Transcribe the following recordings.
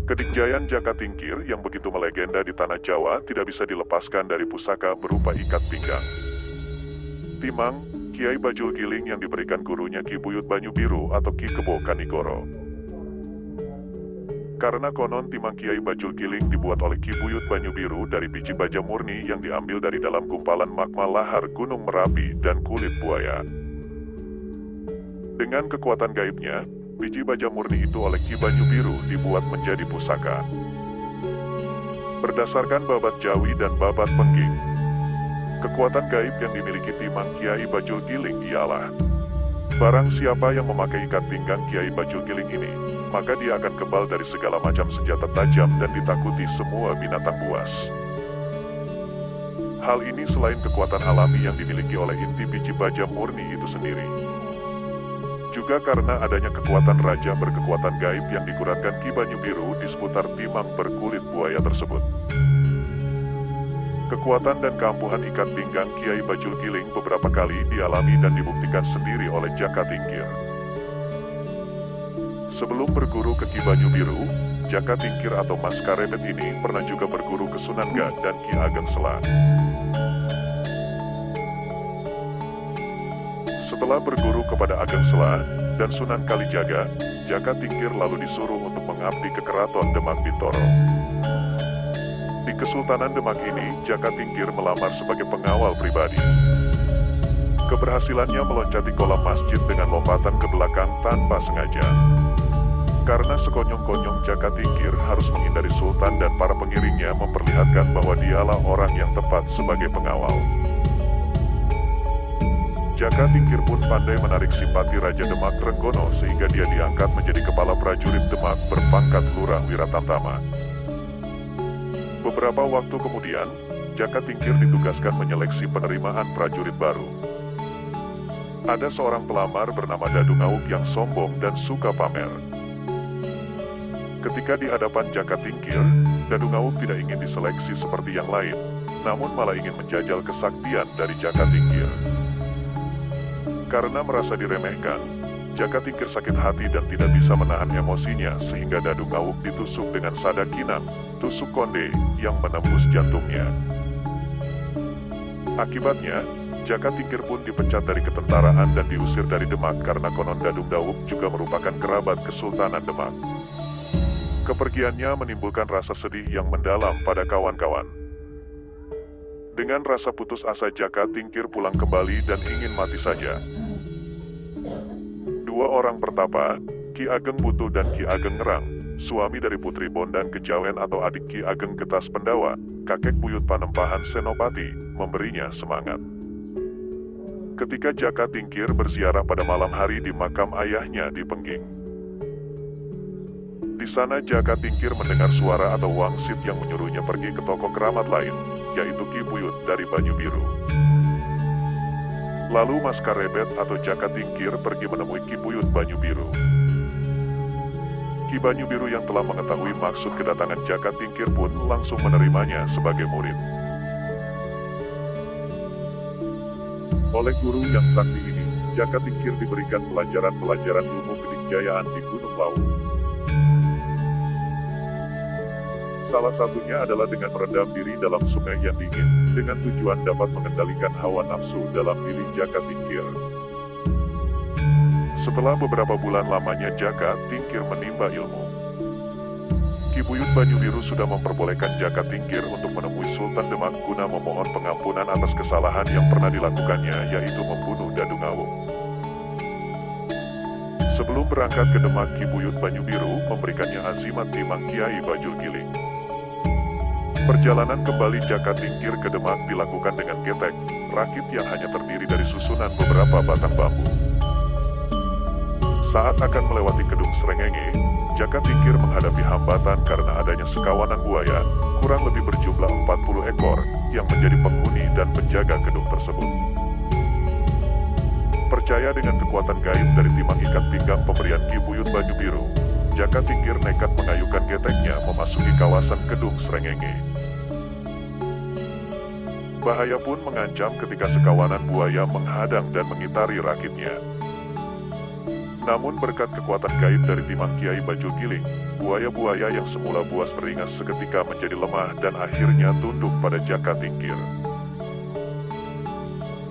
Kedikjayaan Jaka Tingkir yang begitu melegenda di tanah Jawa tidak bisa dilepaskan dari pusaka berupa ikat pinggang. Timang, Kiai Bajul Giling yang diberikan gurunya Ki Buyut Banyu Biru atau Ki Kebo Kanigoro. Karena konon timang Kiai Bajul Giling dibuat oleh Ki Buyut Banyu Biru dari biji baja murni yang diambil dari dalam gumpalan magma lahar Gunung Merapi dan kulit buaya. Dengan kekuatan gaibnya, biji baja murni itu oleh Ki Banyu Biru dibuat menjadi pusaka. Berdasarkan babat Jawi dan babat Pengging, kekuatan gaib yang dimiliki timang Kiai Bajul Giling ialah barang siapa yang memakai ikat pinggang Kiai Bajul Giling ini, maka dia akan kebal dari segala macam senjata tajam dan ditakuti semua binatang buas. Hal ini selain kekuatan alami yang dimiliki oleh inti biji baja murni itu sendiri, juga karena adanya kekuatan raja berkekuatan gaib yang digunakan Ki Banyu Biru di seputar timang berkulit buaya tersebut. Kekuatan dan keampuhan ikat pinggang Kiai Bajul Giling beberapa kali dialami dan dibuktikan sendiri oleh Jaka Tingkir. Sebelum berguru ke Ki Banyu Biru, Jaka Tingkir atau Mas Karebet ini pernah juga berguru ke Sunan Gad dan Ki Ageng Sela. Setelah berguru kepada Ageng Sela dan Sunan Kalijaga, Jaka Tingkir lalu disuruh untuk mengabdi ke Keraton Demak Bintoro. Di Kesultanan Demak ini, Jaka Tingkir melamar sebagai pengawal pribadi. Keberhasilannya meloncati kolam masjid dengan lompatan ke belakang tanpa sengaja. Karena sekonyong-konyong Jaka Tingkir harus menghindari Sultan dan para pengiringnya memperlihatkan bahwa dialah orang yang tepat sebagai pengawal. Jaka Tingkir pun pandai menarik simpati Raja Demak Trenggono sehingga dia diangkat menjadi kepala prajurit Demak berpangkat Lurah Wiratamtama. Beberapa waktu kemudian, Jaka Tingkir ditugaskan menyeleksi penerimaan prajurit baru. Ada seorang pelamar bernama Dadu Ngawuk yang sombong dan suka pamer. Ketika di hadapan Jaka Tingkir, Dadu Ngawuk tidak ingin diseleksi seperti yang lain, namun malah ingin menjajal kesaktian dari Jaka Tingkir. Karena merasa diremehkan, Jaka Tingkir sakit hati dan tidak bisa menahan emosinya sehingga Dadu Ngawuk ditusuk dengan sadakinang, tusuk konde, yang menembus jantungnya. Akibatnya, Jaka Tingkir pun dipecat dari ketentaraan dan diusir dari Demak karena konon Dadu Ngawuk juga merupakan kerabat Kesultanan Demak. Kepergiannya menimbulkan rasa sedih yang mendalam pada kawan-kawan. Dengan rasa putus asa Jaka Tingkir pulang kembali dan ingin mati saja. Dua orang pertapa, Ki Ageng Butu dan Ki Ageng Ngerang, suami dari Putri Bondan Kejawen atau adik Ki Ageng Getas Pendawa, kakek buyut Panempahan Senopati, memberinya semangat. Ketika Jaka Tingkir berziarah pada malam hari di makam ayahnya di Pengging. Di sana Jaka Tingkir mendengar suara atau wangsit yang menyuruhnya pergi ke tokoh keramat lain, yaitu Ki Buyut dari Banyu Biru. Lalu Mas Karebet atau Jaka Tingkir pergi menemui Ki Buyut Banyu Biru. Ki Banyu Biru yang telah mengetahui maksud kedatangan Jaka Tingkir pun langsung menerimanya sebagai murid. Oleh guru yang sakti ini, Jaka Tingkir diberikan pelajaran-pelajaran ilmu kedikjayaan di Gunung Lawu. Salah satunya adalah dengan merendam diri dalam sungai yang dingin, dengan tujuan dapat mengendalikan hawa nafsu dalam diri Jaka Tingkir. Setelah beberapa bulan lamanya Jaka Tingkir menimba ilmu, Ki Buyut Banyu Biru sudah memperbolehkan Jaka Tingkir untuk menemui Sultan Demak guna memohon pengampunan atas kesalahan yang pernah dilakukannya, yaitu membunuh Dadu Ngawuk. Sebelum berangkat ke Demak, Ki Buyut Banyu Biru memberikannya azimat timang Kiai Bajul Giling. Perjalanan kembali Jaka Tingkir ke Demak dilakukan dengan getek, rakit yang hanya terdiri dari susunan beberapa batang bambu. Saat akan melewati Kedung Srengenge, Jaka Tingkir menghadapi hambatan karena adanya sekawanan buaya, kurang lebih berjumlah 40 ekor, yang menjadi penghuni dan penjaga kedung tersebut. Percaya dengan kekuatan gaib dari timang ikat pinggang pemberian Ki Buyut Banyu Biru, Jaka Tingkir nekat mengayuhkan geteknya memasuki kawasan Kedung Srengenge. Bahaya pun mengancam ketika sekawanan buaya menghadang dan mengitari rakitnya. Namun berkat kekuatan gaib dari timang Kiai Bajul Giling, buaya-buaya yang semula buas beringas seketika menjadi lemah dan akhirnya tunduk pada Jaka Tingkir.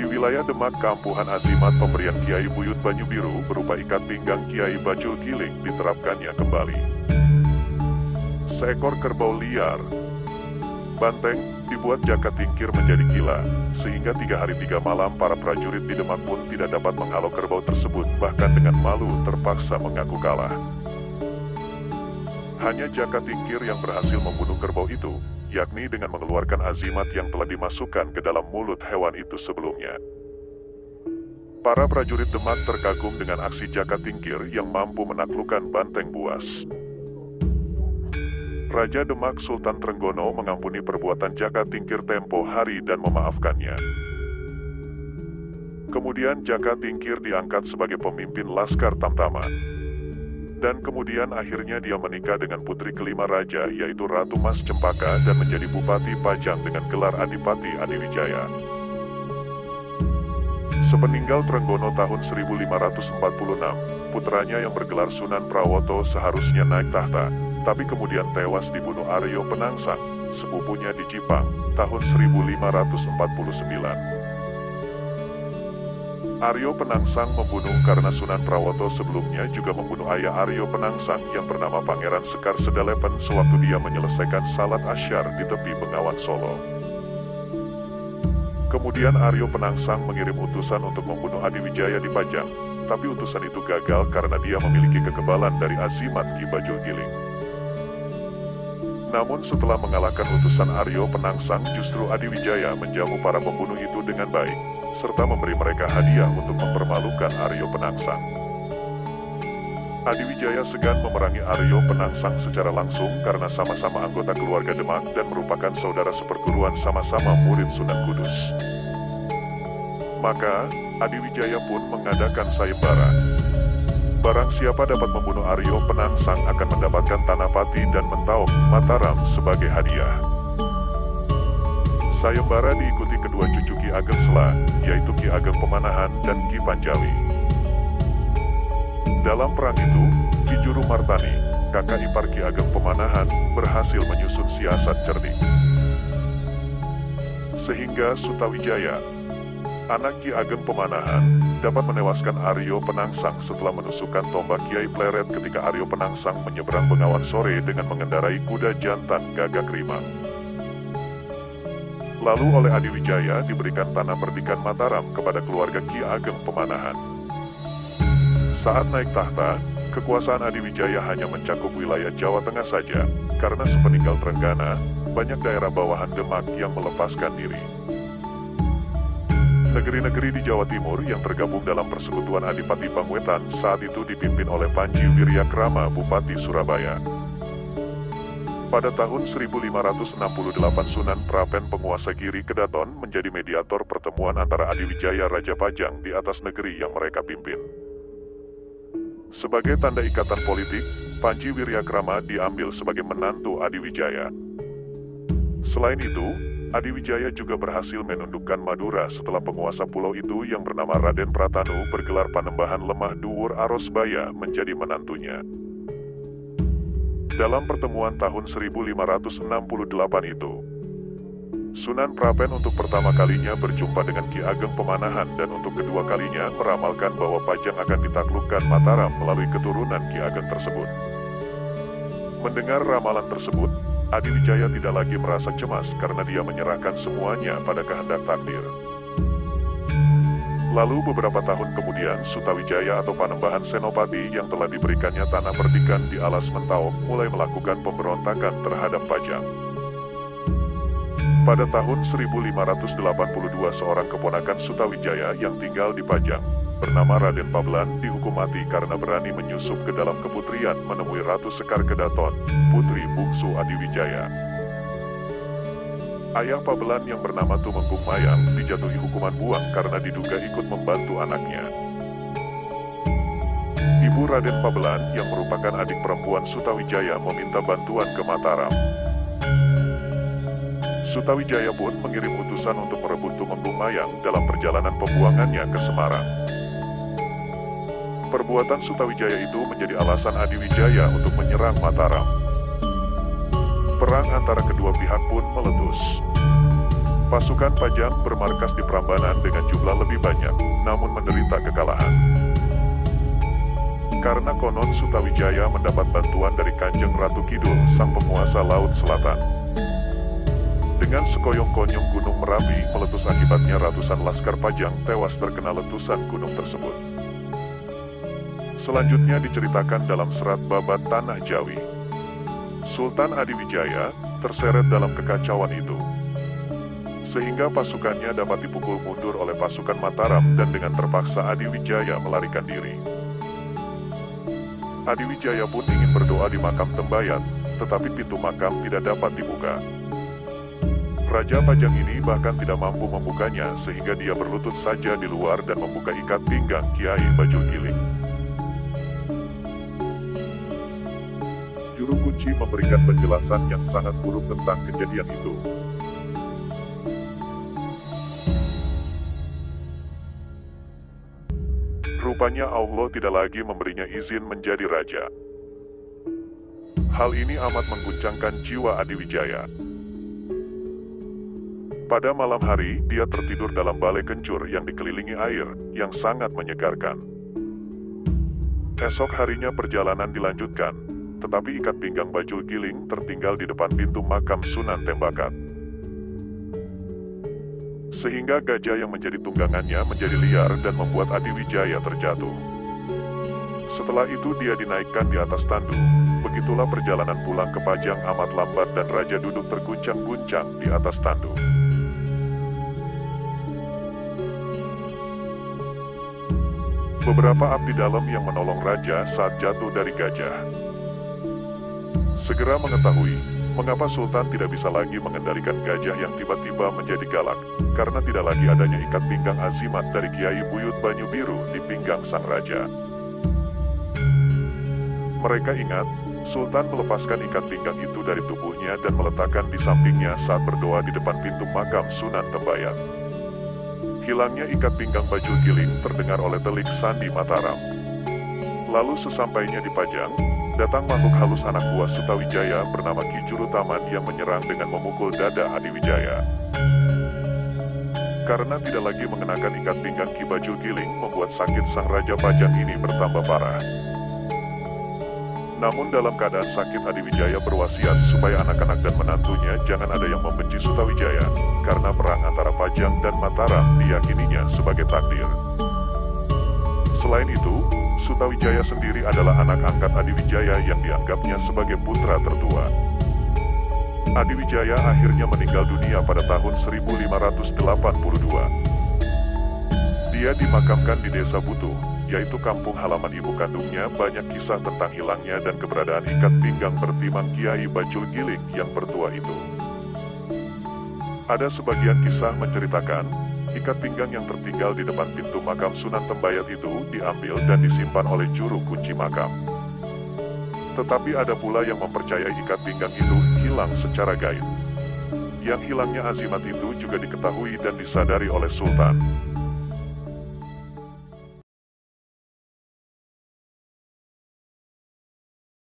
Di wilayah Demak, keampuhan azimat pemberian Kiai Buyut Banyu Biru berupa ikat pinggang Kiai Bajul Giling diterapkannya kembali. Seekor kerbau liar, banteng, dibuat Jaka Tingkir menjadi gila, sehingga 3 hari 3 malam para prajurit di Demak pun tidak dapat menghalau kerbau tersebut, bahkan dengan malu terpaksa mengaku kalah. Hanya Jaka Tingkir yang berhasil membunuh kerbau itu, yakni dengan mengeluarkan azimat yang telah dimasukkan ke dalam mulut hewan itu sebelumnya. Para prajurit Demak terkagum dengan aksi Jaka Tingkir yang mampu menaklukkan banteng buas. Raja Demak Sultan Trenggono mengampuni perbuatan Jaka Tingkir tempo hari dan memaafkannya. Kemudian Jaka Tingkir diangkat sebagai pemimpin Laskar Tamtama. Dan kemudian akhirnya dia menikah dengan putri kelima raja, yaitu Ratu Mas Cempaka, dan menjadi Bupati Pajang dengan gelar Adipati Adiwijaya. Sepeninggal Trenggono tahun 1546, putranya yang bergelar Sunan Prawoto seharusnya naik tahta, tapi kemudian tewas dibunuh Aryo Penangsang, sepupunya di Jipang, tahun 1549. Aryo Penangsang membunuh karena Sunan Prawoto sebelumnya juga membunuh ayah Aryo Penangsang yang bernama Pangeran Sekar Sedalepen sewaktu dia menyelesaikan salat asyar di tepi Bengawan Solo. Kemudian Aryo Penangsang mengirim utusan untuk membunuh Adiwijaya di Pajang, tapi utusan itu gagal karena dia memiliki kekebalan dari azimat Ki Bajul Giling. Namun setelah mengalahkan utusan Aryo Penangsang, justru Adiwijaya menjamu para pembunuh itu dengan baik, serta memberi mereka hadiah untuk mempermalukan Aryo Penangsang. Adiwijaya segan memerangi Aryo Penangsang secara langsung karena sama-sama anggota keluarga Demak dan merupakan saudara seperguruan sama-sama murid Sunan Kudus. Maka, Adiwijaya pun mengadakan sayembara. Barang siapa dapat membunuh Aryo Penangsang akan mendapatkan Tanah Pati dan Mentaok, Mataram sebagai hadiah. Sayembara diikuti kedua cucu Ki Ageng Sela, yaitu Ki Ageng Pemanahan dan Ki Panjawi. Dalam perang itu, Ki Juru Martani, kakak ipar Ki Ageng Pemanahan, berhasil menyusun siasat cerdik. Sehingga Sutawijaya, anak Ki Ageng Pemanahan, dapat menewaskan Aryo Penangsang setelah menusukkan tombak Kiai Pleret ketika Aryo Penangsang menyeberang Bengawan Sore dengan mengendarai kuda jantan Gagak Rimang. Lalu oleh Adiwijaya diberikan tanah perdikan Mataram kepada keluarga Ki Ageng Pemanahan. Saat naik tahta, kekuasaan Adiwijaya hanya mencakup wilayah Jawa Tengah saja, karena sepeninggal Trenggana, banyak daerah bawahan Demak yang melepaskan diri. Negeri-negeri di Jawa Timur yang tergabung dalam persekutuan Adipati Bangwetan saat itu dipimpin oleh Panji Wiryakrama, Bupati Surabaya. Pada tahun 1568 Sunan Prapen penguasa Giri Kedaton menjadi mediator pertemuan antara Adiwijaya Raja Pajang di atas negeri yang mereka pimpin. Sebagai tanda ikatan politik, Panji Wiryakrama diambil sebagai menantu Adiwijaya. Selain itu, Adiwijaya juga berhasil menundukkan Madura setelah penguasa pulau itu yang bernama Raden Pratanu bergelar Panembahan Lemah Duwur Arosbaya menjadi menantunya. Dalam pertemuan tahun 1568 itu, Sunan Prapen untuk pertama kalinya berjumpa dengan Ki Ageng Pemanahan dan untuk kedua kalinya meramalkan bahwa Pajang akan ditaklukkan Mataram melalui keturunan Ki Ageng tersebut. Mendengar ramalan tersebut, Adiwijaya tidak lagi merasa cemas karena dia menyerahkan semuanya pada kehendak takdir. Lalu beberapa tahun kemudian Sutawijaya atau Panembahan Senopati yang telah diberikannya tanah perdikan di alas Mentaok mulai melakukan pemberontakan terhadap Pajang. Pada tahun 1582 seorang keponakan Sutawijaya yang tinggal di Pajang, bernama Raden Pabelan dihukum mati karena berani menyusup ke dalam keputrian menemui Ratu Sekar Kedaton, putri bungsu Adiwijaya. Ayah Pabelan yang bernama Tumenggung Mayang dijatuhi hukuman buang karena diduga ikut membantu anaknya. Ibu Raden Pabelan yang merupakan adik perempuan Sutawijaya meminta bantuan ke Mataram. Sutawijaya pun mengirim utusan untuk merebut Tumenggung Mayang dalam perjalanan pembuangannya ke Semarang. Perbuatan Sutawijaya itu menjadi alasan Adiwijaya untuk menyerang Mataram. Perang antara kedua pihak pun meletus. Pasukan Pajang bermarkas di Prambanan dengan jumlah lebih banyak, namun menderita kekalahan. Karena konon Sutawijaya mendapat bantuan dari Kanjeng Ratu Kidul, sang penguasa Laut Selatan. Dengan sekoyong-konyong Gunung Merapi meletus, akibatnya ratusan laskar Pajang tewas terkena letusan gunung tersebut. Selanjutnya diceritakan dalam serat Babat Tanah Jawi. Sultan Adiwijaya terseret dalam kekacauan itu, sehingga pasukannya dapat dipukul mundur oleh pasukan Mataram dan dengan terpaksa Adiwijaya melarikan diri. Adiwijaya pun ingin berdoa di makam Tembayat, tetapi pintu makam tidak dapat dibuka. Raja Pajang ini bahkan tidak mampu membukanya, sehingga dia berlutut saja di luar dan membuka ikat pinggang Kiai Bajulgiling. Juru kunci memberikan penjelasan yang sangat buruk tentang kejadian itu. Rupanya Allah tidak lagi memberinya izin menjadi raja. Hal ini amat mengguncangkan jiwa Adiwijaya. Pada malam hari, dia tertidur dalam balai kencur yang dikelilingi air, yang sangat menyegarkan. Esok harinya perjalanan dilanjutkan, tetapi ikat pinggang Bajulgiling tertinggal di depan pintu makam Sunan Tembakat. Sehingga gajah yang menjadi tunggangannya menjadi liar dan membuat Adiwijaya terjatuh. Setelah itu dia dinaikkan di atas tandu. Begitulah perjalanan pulang ke Pajang amat lambat dan raja duduk terguncang-guncang di atas tandu. Beberapa abdi dalam yang menolong raja saat jatuh dari gajah segera mengetahui mengapa Sultan tidak bisa lagi mengendalikan gajah yang tiba-tiba menjadi galak, karena tidak lagi adanya ikat pinggang azimat dari Kiai Buyut Banyu Biru di pinggang sang raja. Mereka ingat, Sultan melepaskan ikat pinggang itu dari tubuhnya dan meletakkan di sampingnya saat berdoa di depan pintu makam Sunan Tembayat. Hilangnya ikat pinggang Bajulgiling terdengar oleh telik Sandi Mataram. Lalu sesampainya di Pajang, datang makhluk halus anak buah Sutawijaya bernama Ki Juru Taman yang menyerang dengan memukul dada Adiwijaya. Karena tidak lagi mengenakan ikat pinggang Ki Bajulgiling, membuat sakit sang Raja Pajang ini bertambah parah. Namun dalam keadaan sakit, Adiwijaya berwasiat supaya anak-anak dan menantunya jangan ada yang membenci Sutawijaya, karena perang antara Pajang dan Mataram diyakininya sebagai takdir. Selain itu, Sutawijaya sendiri adalah anak angkat Adiwijaya yang dianggapnya sebagai putra tertua. Adiwijaya akhirnya meninggal dunia pada tahun 1582. Dia dimakamkan di Desa Butuh, yaitu kampung halaman ibu kandungnya. Banyak kisah tentang hilangnya dan keberadaan ikat pinggang bertimang Kiai Bajulgiling yang bertua itu. Ada sebagian kisah menceritakan, ikat pinggang yang tertinggal di depan pintu makam Sunan Tembayat itu diambil dan disimpan oleh juru kunci makam. Tetapi ada pula yang mempercayai ikat pinggang itu hilang secara gaib. Yang hilangnya azimat itu juga diketahui dan disadari oleh Sultan.